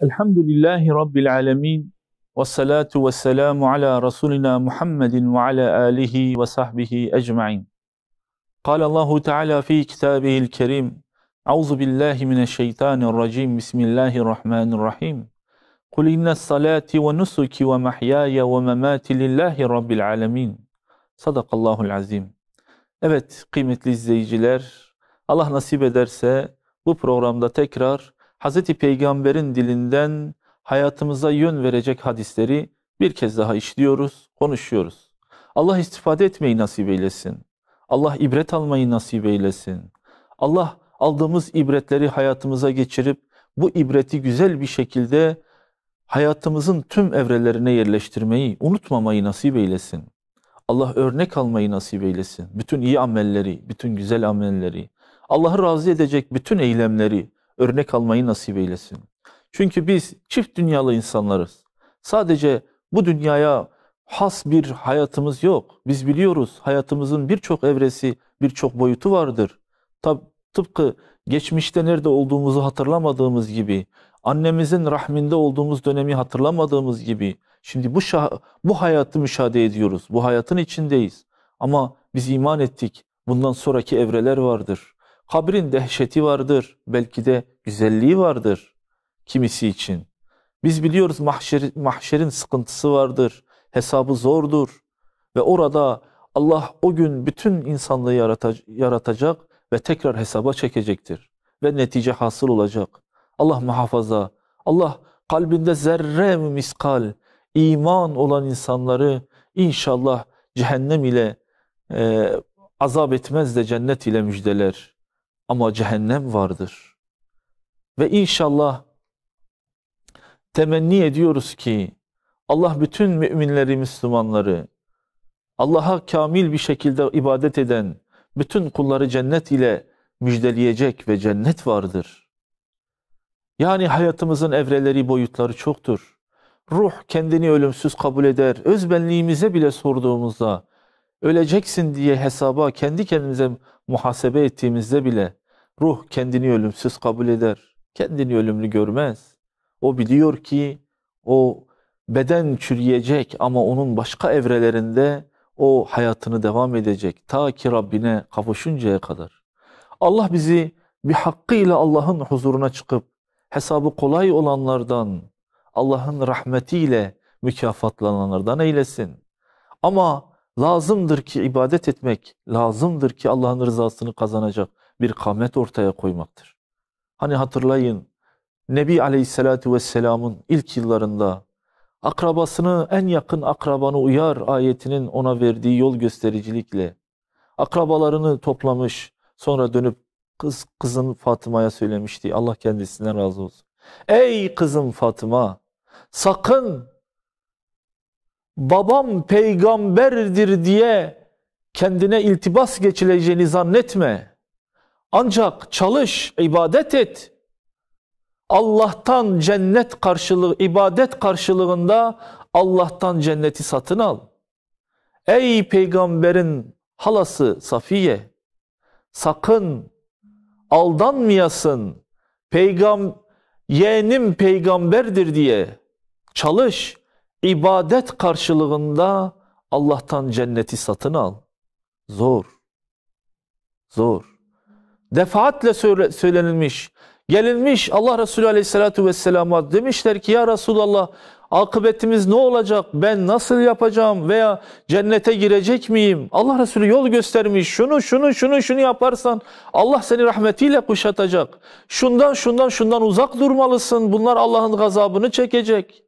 Elhamdülillahi Rabbil alemin. Ve salatu ve selamu ala Resulina Muhammedin ve ala alihi ve sahbihi ecma'in. Kâle Allahu Teala fi kitabihil kerim. Euzu billahi mineşşeytanirracim. Bismillahirrahmanirrahim. Kul innes salati ve nusuki ve mahyaya ve memati lillahi Rabbil alemin. Sadakallahul azim. Evet kıymetli izleyiciler, Allah nasip ederse bu programda tekrar Hz. Peygamber'in dilinden hayatımıza yön verecek hadisleri bir kez daha işliyoruz, konuşuyoruz. Allah istifade etmeyi nasip eylesin. Allah ibret almayı nasip eylesin. Allah aldığımız ibretleri hayatımıza geçirip bu ibreti güzel bir şekilde hayatımızın tüm evrelerine yerleştirmeyi, unutmamayı nasip eylesin. Allah örnek almayı nasip eylesin. Bütün iyi amelleri, bütün güzel amelleri, Allah'ı razı edecek bütün eylemleri örnek almayı nasip eylesin. Çünkü biz çift dünyalı insanlarız. Sadece bu dünyaya has bir hayatımız yok. Biz biliyoruz hayatımızın birçok evresi, birçok boyutu vardır. Tıpkı geçmişte nerede olduğumuzu hatırlamadığımız gibi, annemizin rahminde olduğumuz dönemi hatırlamadığımız gibi, şimdi bu hayatı müşahede ediyoruz. Bu hayatın içindeyiz. Ama biz iman ettik. Bundan sonraki evreler vardır. Kabrin dehşeti vardır. Belki de güzelliği vardır kimisi için. Biz biliyoruz mahşerin sıkıntısı vardır. Hesabı zordur. Ve orada Allah o gün bütün insanlığı yaratacak ve tekrar hesaba çekecektir. Ve netice hasıl olacak. Allah muhafaza. Allah kalbinde zerre miskal iman olan insanları inşallah cehennem ile azap etmez de cennet ile müjdeler. Ama cehennem vardır. Ve inşallah temenni ediyoruz ki Allah bütün müminleri, Müslümanları, Allah'a kamil bir şekilde ibadet eden bütün kulları cennet ile müjdeleyecek ve cennet vardır. Yani hayatımızın evreleri, boyutları çoktur. Ruh kendini ölümsüz kabul eder. Özbenliğimize bile sorduğumuzda, öleceksin diye hesaba kendi kendimize muhasebe ettiğimizde bile ruh kendini ölümsüz kabul eder. Kendini ölümlü görmez. O biliyor ki o beden çürüyecek ama onun başka evrelerinde o hayatını devam edecek. Ta ki Rabbine kavuşuncaya kadar. Allah bizi bir hakkıyla Allah'ın huzuruna çıkıp hesabı kolay olanlardan, Allah'ın rahmetiyle mükafatlananlardan eylesin. Ama lazımdır ki ibadet etmek, lazımdır ki Allah'ın rızasını kazanacak bir kâmet ortaya koymaktır. Hani hatırlayın, Nebi Aleyhisselatü Vesselam'ın ilk yıllarında akrabasını, en yakın akrabanı uyar ayetinin ona verdiği yol göstericilikle akrabalarını toplamış, sonra dönüp kızın Fatıma'ya söylemişti. Allah kendisinden razı olsun. Ey kızım Fatıma, sakın babam peygamberdir diye kendine iltibas geçileceğini zannetme. Ancak çalış, ibadet et. Allah'tan cennet karşılığı, ibadet karşılığında Allah'tan cenneti satın al. Ey peygamberin halası Safiye, sakın aldanmayasın. Yeğenim peygamberdir diye çalış. İbadet karşılığında Allah'tan cenneti satın al. Zor. Zor. Defaatle söylenilmiş. Gelinmiş Allah Resulü Aleyhisselatü Vesselam'a demişler ki ya Resulallah akıbetimiz ne olacak? Ben nasıl yapacağım? Veya cennete girecek miyim? Allah Resulü yol göstermiş. Şunu yaparsan Allah seni rahmetiyle kuşatacak. Şundan uzak durmalısın. Bunlar Allah'ın gazabını çekecek.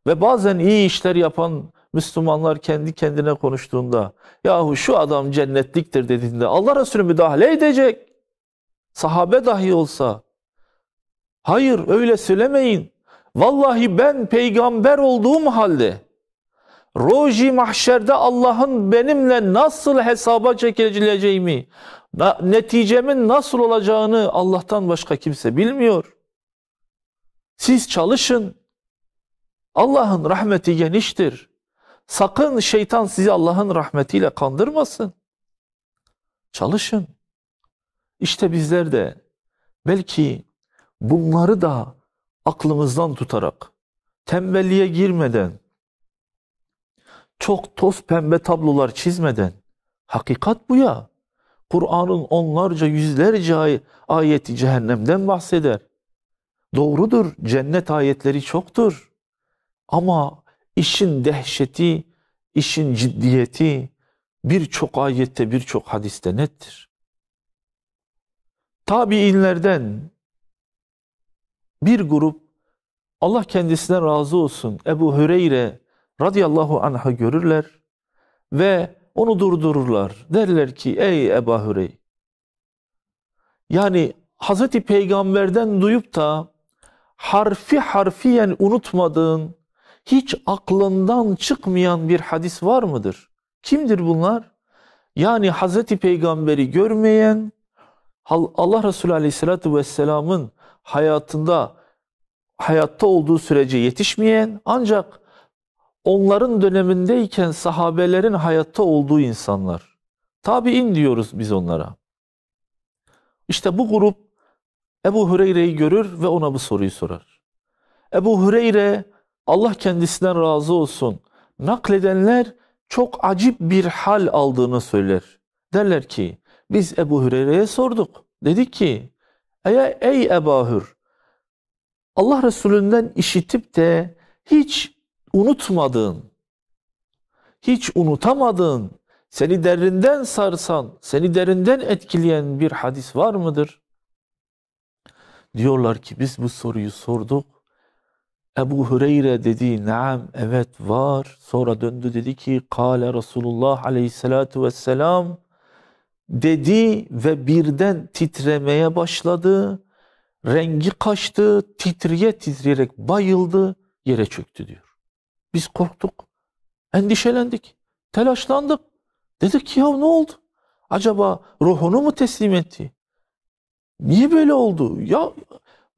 Ve bazen iyi işler yapan Müslümanlar kendi kendine konuştuğunda yahu şu adam cennetliktir dediğinde Allah Resulü müdahale edecek. Sahabe dahi olsa. Hayır öyle söylemeyin. Vallahi ben peygamber olduğum halde Roji mahşerde Allah'ın benimle nasıl hesaba çekileceğimi, neticemin nasıl olacağını Allah'tan başka kimse bilmiyor. Siz çalışın. Allah'ın rahmeti geniştir. Sakın şeytan sizi Allah'ın rahmetiyle kandırmasın. Çalışın. İşte bizler de belki bunları da aklımızdan tutarak, tembelliğe girmeden, çok toz pembe tablolar çizmeden, hakikat bu ya. Kur'an'ın onlarca, yüzlerce ayeti cehennemden bahseder. Doğrudur, cennet ayetleri çoktur. Ama işin dehşeti, işin ciddiyeti birçok ayette, birçok hadiste nettir. Tabiinlerden bir grup, Allah kendisinden razı olsun, Ebu Hüreyre radıyallahu anh'ı görürler ve onu durdururlar. Derler ki, ey Ebu Hüreyre, yani Hazreti Peygamber'den duyup da harfiyen unutmadığın, hiç aklından çıkmayan bir hadis var mıdır? Kimdir bunlar? Yani Hazreti Peygamber'i görmeyen, Allah Resulü Aleyhisselatü Vesselam'ın hayatta olduğu sürece yetişmeyen, ancak onların dönemindeyken sahabelerin hayatta olduğu insanlar. Tabi'in diyoruz biz onlara. İşte bu grup Ebu Hüreyre'yi görür ve ona bu soruyu sorar. Ebu Hüreyre, Allah kendisinden razı olsun, nakledenler çok acip bir hal aldığını söyler. Derler ki, biz Ebu Hüreyre'ye sorduk. Dedik ki, ey Ebu Hür, Allah Resulü'nden işitip de hiç unutmadığın, hiç unutamadığın, seni derinden sarsan, seni derinden etkileyen bir hadis var mıdır? Diyorlar ki biz bu soruyu sorduk. Ebu Hüreyre dedi, naam, evet var. Sonra döndü dedi ki, kâle Resulullah aleyhissalatu vesselam dedi ve birden titremeye başladı. Rengi kaçtı, titreyerek bayıldı, yere çöktü diyor. Biz korktuk, endişelendik, telaşlandık. Dedik ki ya ne oldu? Acaba ruhunu mu teslim etti? Niye böyle oldu? Ya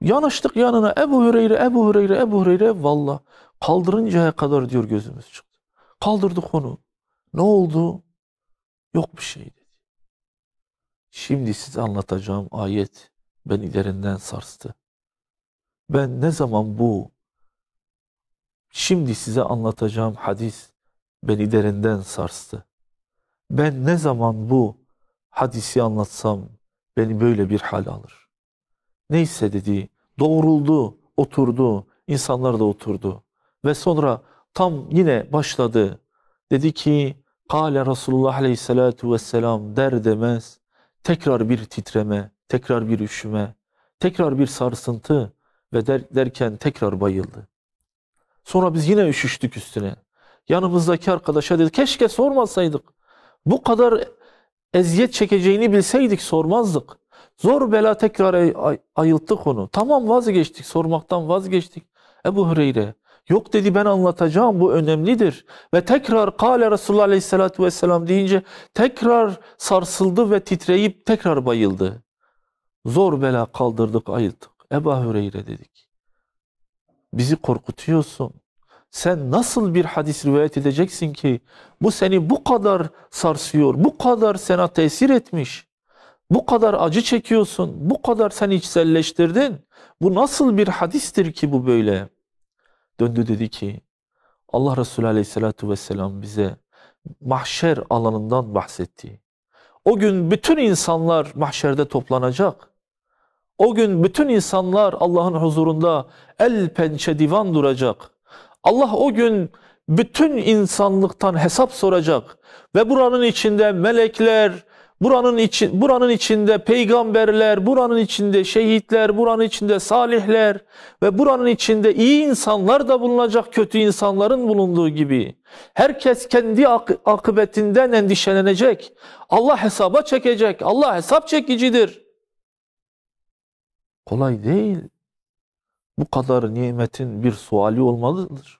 yanaştık yanına, Ebu Hüreyre, valla kaldırıncaya kadar diyor gözümüz çıktı. Kaldırdık onu. Ne oldu? Yok bir şey dedi. Şimdi size anlatacağım ayet beni derinden sarstı. Ben ne zaman şimdi size anlatacağım hadis beni derinden sarstı. Ben ne zaman bu hadisi anlatsam beni böyle bir hal alır. Neyse dedi, doğruldu, oturdu, insanlar da oturdu. Ve sonra tam yine başladı. Dedi ki, kâle Resulullah aleyhissalatu vesselam der demez, tekrar bir titreme, tekrar bir üşüme, tekrar bir sarsıntı ve derken tekrar bayıldı. Sonra biz yine üşüştük üstüne. Yanımızdaki arkadaşa dedi, keşke sormasaydık. Bu kadar eziyet çekeceğini bilseydik sormazdık. Zor bela tekrar ayılttık onu. Tamam, vazgeçtik, sormaktan vazgeçtik. Ebu Hüreyre, yok dedi, ben anlatacağım, bu önemlidir. Ve tekrar kâle Resulullah aleyhissalatu vesselam deyince tekrar sarsıldı ve titreyip tekrar bayıldı. Zor bela kaldırdık, ayılttık. Ebu Hüreyre dedik, bizi korkutuyorsun. Sen nasıl bir hadis rivayet edeceksin ki bu seni bu kadar sarsıyor, bu kadar sana tesir etmiş, bu kadar acı çekiyorsun, bu kadar seni içselleştirdin. Bu nasıl bir hadistir ki bu böyle? Döndü dedi ki, Allah Resulü Aleyhisselatü Vesselam bize mahşer alanından bahsetti. O gün bütün insanlar mahşerde toplanacak. O gün bütün insanlar Allah'ın huzurunda el pençe divan duracak. Allah o gün bütün insanlıktan hesap soracak ve buranın içinde melekler, buranın içinde peygamberler, buranın içinde şehitler, buranın içinde salihler ve buranın içinde iyi insanlar da bulunacak, kötü insanların bulunduğu gibi. Herkes kendi akıbetinden endişelenecek. Allah hesaba çekecek. Allah hesap çekicidir. Kolay değil. Bu kadar nimetin bir suali olmalıdır.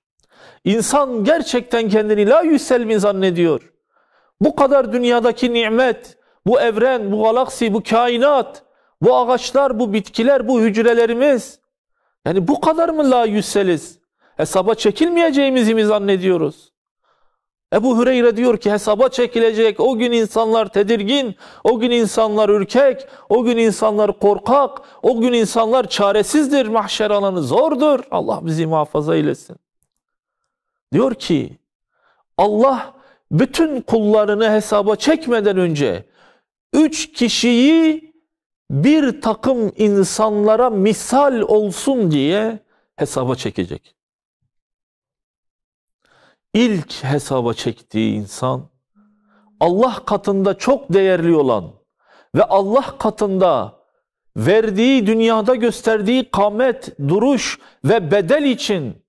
İnsan gerçekten kendini la yüselmin zannediyor. Bu kadar dünyadaki nimet, bu evren, bu galaksi, bu kainat, bu ağaçlar, bu bitkiler, bu hücrelerimiz. Yani bu kadar mı la yüseliz? Hesaba çekilmeyeceğimizi mi zannediyoruz? Ebu Hureyre diyor ki hesaba çekilecek. O gün insanlar tedirgin, o gün insanlar ürkek, o gün insanlar korkak, o gün insanlar çaresizdir. Mahşer alanı zordur. Allah bizi muhafaza eylesin. Diyor ki Allah bütün kullarını hesaba çekmeden önce 3 kişiyi bir takım insanlara misal olsun diye hesaba çekecek. İlk hesaba çektiği insan Allah katında çok değerli olan ve Allah katında verdiği, dünyada gösterdiği kâmet, duruş ve bedel için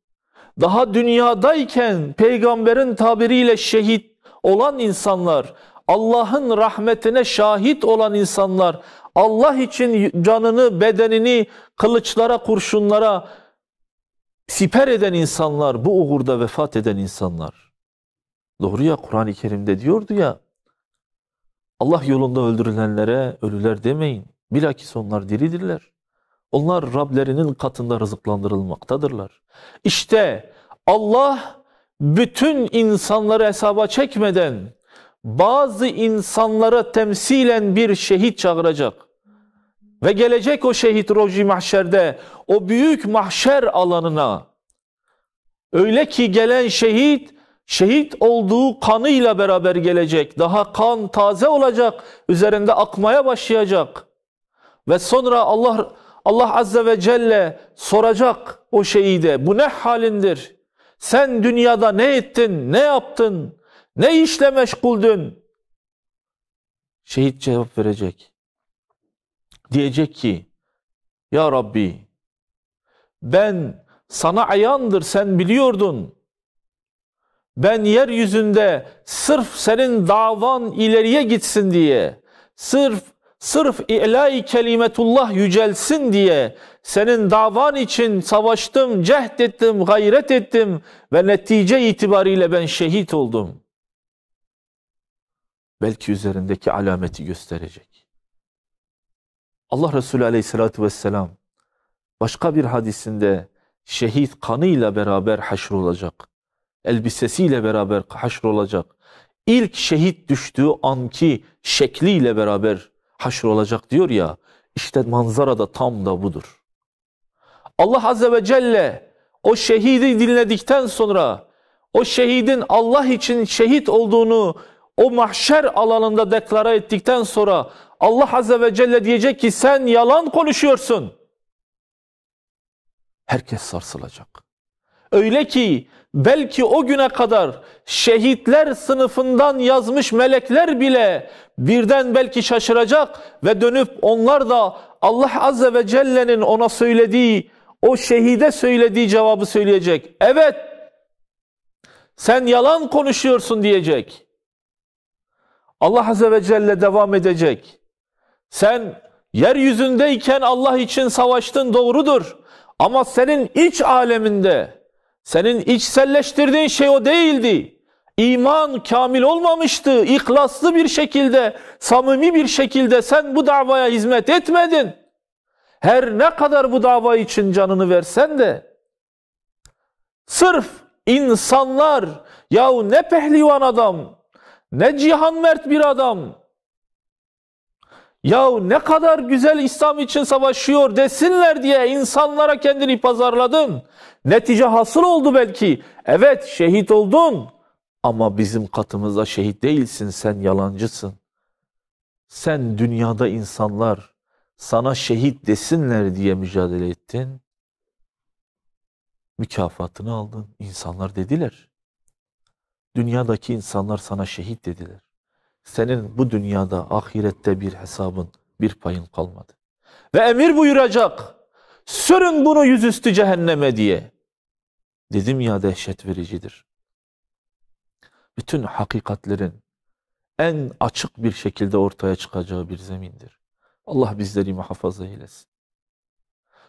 daha dünyadayken peygamberin tabiriyle şehit olan insanlar, Allah'ın rahmetine şahit olan insanlar, Allah için canını, bedenini kılıçlara, kurşunlara siper eden insanlar, bu uğurda vefat eden insanlar. Doğru ya, Kur'an-ı Kerim'de diyordu ya, Allah yolunda öldürülenlere ölüler demeyin. Bilakis onlar diridirler. Onlar Rablerinin katında rızıklandırılmaktadırlar. İşte Allah bütün insanları hesaba çekmeden bazı insanlara temsilen bir şehit çağıracak. Ve gelecek o şehit roji mahşerde, o büyük mahşer alanına. Öyle ki gelen şehit olduğu kanıyla beraber gelecek. Daha kan taze olacak, üzerinde akmaya başlayacak. Ve sonra Allah Azze ve Celle soracak o şehide, bu ne halindir? Sen dünyada ne ettin, ne yaptın, ne işle meşguldün? Şehit cevap verecek. Diyecek ki, ya Rabbi, ben sana ayandır, sen biliyordun. Ben yeryüzünde sırf senin davan ileriye gitsin diye, sırf İ'la-i kelimetullah yücelsin diye senin davan için savaştım, cehd ettim, gayret ettim ve netice itibariyle ben şehit oldum. Belki üzerindeki alameti gösterecek. Allah Resulü Aleyhisselatü Vesselam başka bir hadisinde şehit kanıyla beraber haşrolacak, elbisesiyle beraber haşrolacak, İlk şehit düştüğü anki şekliyle beraber haşrolacak diyor ya, işte manzara da tam da budur. Allah Azze ve Celle o şehidi dinledikten sonra, o şehidin Allah için şehit olduğunu o mahşer alanında deklare ettikten sonra Allah Azze ve Celle diyecek ki sen yalan konuşuyorsun. Herkes sarsılacak. Öyle ki belki o güne kadar şehitler sınıfından yazmış melekler bile birden belki şaşıracak ve dönüp onlar da Allah Azze ve Celle'nin ona söylediği, o şehide söylediği cevabı söyleyecek. Evet, sen yalan konuşuyorsun diyecek. Allah Azze ve Celle devam edecek. Sen yeryüzündeyken Allah için savaştın, doğrudur. Ama senin iç aleminde, senin içselleştirdiğin şey o değildi. İman kamil olmamıştı. İhlaslı bir şekilde, samimi bir şekilde sen bu davaya hizmet etmedin. Her ne kadar bu dava için canını versen de, sırf insanlar, yahu ne pehlivan adam, ne cihan mert bir adam, yahu ne kadar güzel İslam için savaşıyor desinler diye insanlara kendini pazarladın. Netice hasıl oldu belki. Evet, şehit oldun ama bizim katımızda şehit değilsin, sen yalancısın. Sen dünyada insanlar sana şehit desinler diye mücadele ettin. Mükafatını aldın. İnsanlar dediler. Dünyadaki insanlar sana şehit dediler. Senin bu dünyada, ahirette bir hesabın, bir payın kalmadı. Ve emir buyuracak. Sürün bunu yüzüstü cehenneme diye. Dedim ya, dehşet vericidir. Bütün hakikatlerin en açık bir şekilde ortaya çıkacağı bir zemindir. Allah bizleri muhafaza eylesin.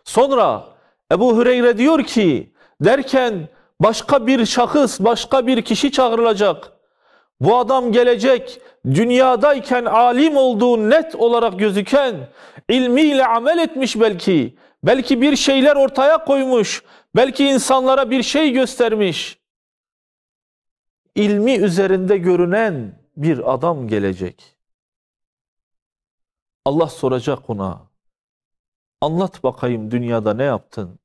Sonra Ebu Hureyre diyor ki, derken başka bir şahıs, başka bir kişi çağrılacak. Bu adam gelecek, dünyadayken alim olduğu net olarak gözüken, ilmiyle amel etmiş belki, belki bir şeyler ortaya koymuş, belki insanlara bir şey göstermiş. ilmi üzerinde görünen bir adam gelecek. Allah soracak ona, anlat bakayım dünyada ne yaptın?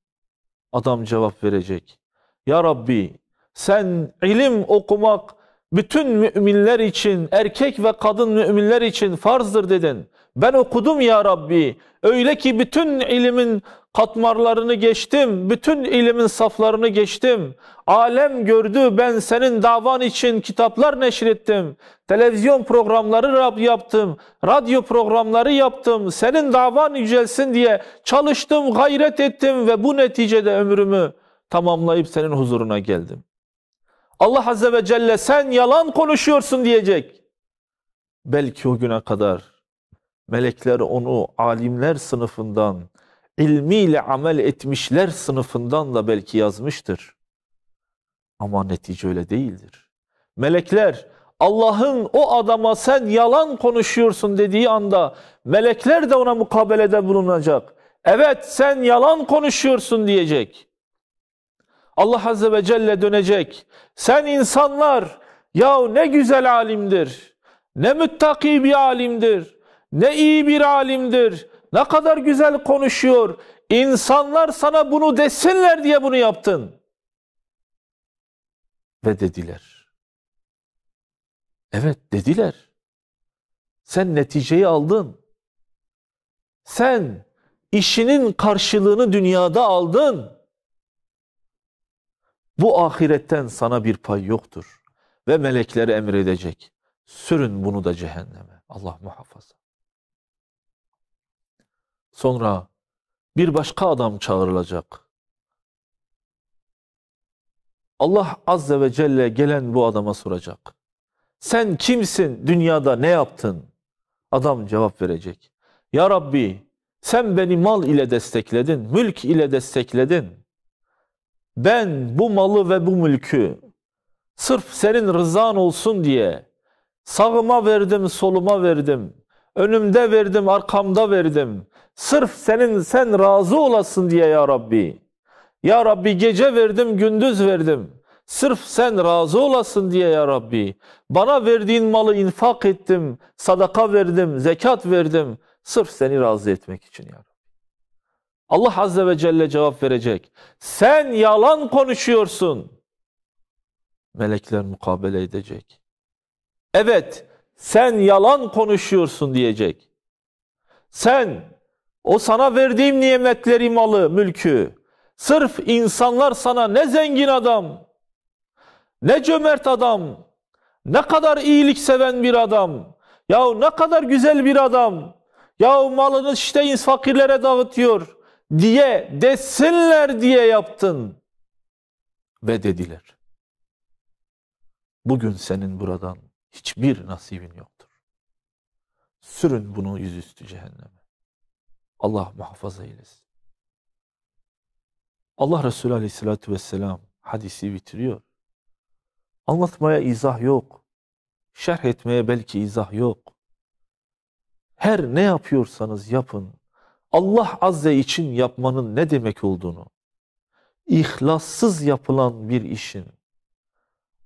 Adam cevap verecek. Ya Rabbi, sen ilim okumak bütün müminler için, erkek ve kadın müminler için farzdır dedin. Ben okudum ya Rabbi. Öyle ki bütün ilimin katmarlarını geçtim, bütün ilimin saflarını geçtim. Alem gördü, ben senin davan için kitaplar neşrettim. Televizyon programları yaptım, radyo programları yaptım. Senin davan yücelsin diye çalıştım, gayret ettim ve bu neticede ömrümü tamamlayıp senin huzuruna geldim. Allah Azze ve Celle sen yalan konuşuyorsun diyecek. Belki o güne kadar melekler onu alimler sınıfından, ilmiyle amel etmişler sınıfından da belki yazmıştır. Ama netice öyle değildir. Melekler Allah'ın o adama sen yalan konuşuyorsun dediği anda melekler de ona mukabelede bulunacak. Evet sen yalan konuşuyorsun diyecek. Allah Azze ve Celle dönecek. Sen insanlar ya ne güzel alimdir, ne müttaki bir alimdir, ne iyi bir alimdir, ne kadar güzel konuşuyor. İnsanlar sana bunu desinler diye bunu yaptın. Ve dediler. Evet dediler. Sen neticeyi aldın. Sen işinin karşılığını dünyada aldın. Bu ahiretten sana bir pay yoktur. Ve melekleri emredecek. Sürün bunu da cehenneme. Allah muhafaza. Sonra bir başka adam çağrılacak. Allah Azze ve Celle gelen bu adama soracak. Sen kimsin? Dünyada ne yaptın? Adam cevap verecek. Ya Rabbi, sen beni mal ile destekledin, mülk ile destekledin. Ben bu malı ve bu mülkü sırf senin rızan olsun diye sağıma verdim, soluma verdim. Önümde verdim, arkamda verdim. Sırf sen razı olasın diye ya Rabbi. Ya Rabbi gece verdim, gündüz verdim. Sırf sen razı olasın diye ya Rabbi. Bana verdiğin malı infak ettim, sadaka verdim, zekat verdim. Sırf seni razı etmek için ya Rabbi. Allah Azze ve Celle cevap verecek. Sen yalan konuşuyorsun. Melekler mukabele edecek. Evet, sen yalan konuşuyorsun diyecek. Sen, o sana verdiğim nimetleri, malı, mülkü, sırf insanlar sana ne zengin adam, ne cömert adam, ne kadar iyilik seven bir adam, ya ne kadar güzel bir adam, ya malını işte fakirlere dağıtıyor diye desinler diye yaptın. Ve dediler. Bugün senin buradan hiçbir nasibin yoktur. Sürün bunu yüzüstü cehenneme. Allah muhafaza eylesin. Allah Resulü Aleyhisselatü Vesselam hadisi bitiriyor. Anlatmaya izah yok. Şerh etmeye belki izah yok. Her ne yapıyorsanız yapın. Allah Azze için yapmanın ne demek olduğunu, İhlassız yapılan bir işin,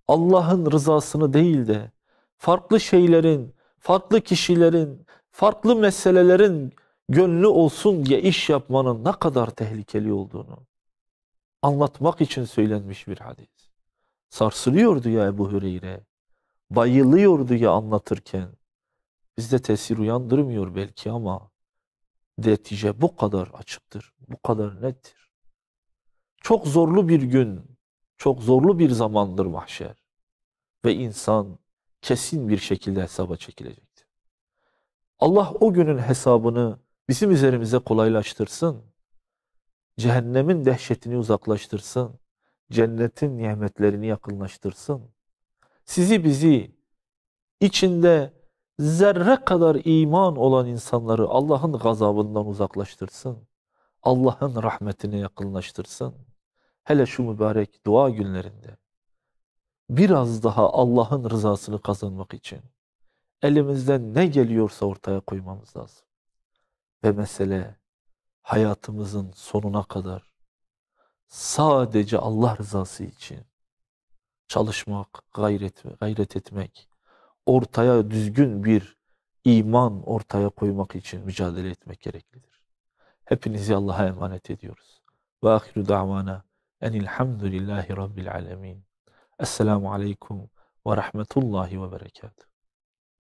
Allah'ın rızasını değil de farklı şeylerin, farklı kişilerin, farklı meselelerin gönlü olsun diye iş yapmanın ne kadar tehlikeli olduğunu anlatmak için söylenmiş bir hadis. Sarsılıyordu ya Ebu Hüreyre, bayılıyordu ya anlatırken. Bizde tesir uyandırmıyor belki ama netice bu kadar açıktır, bu kadar nettir. Çok zorlu bir gün, çok zorlu bir zamandır mahşer ve insan kesin bir şekilde hesaba çekilecektir. Allah o günün hesabını bizim üzerimize kolaylaştırsın, cehennemin dehşetini uzaklaştırsın, cennetin nimetlerini yakınlaştırsın. Sizi bizi içinde zerre kadar iman olan insanları Allah'ın gazabından uzaklaştırsın. Allah'ın rahmetine yakınlaştırsın. Hele şu mübarek dua günlerinde biraz daha Allah'ın rızasını kazanmak için elimizden ne geliyorsa ortaya koymamız lazım. Ve mesele hayatımızın sonuna kadar sadece Allah rızası için çalışmak, gayret etmek, ortaya düzgün bir iman ortaya koymak için mücadele etmek gereklidir. Hepinizi Allah'a emanet ediyoruz. Ve ahiru da'vana enilhamdülillahi rabbil alemin. Esselamu aleyküm ve rahmetullahi ve berekatuhu.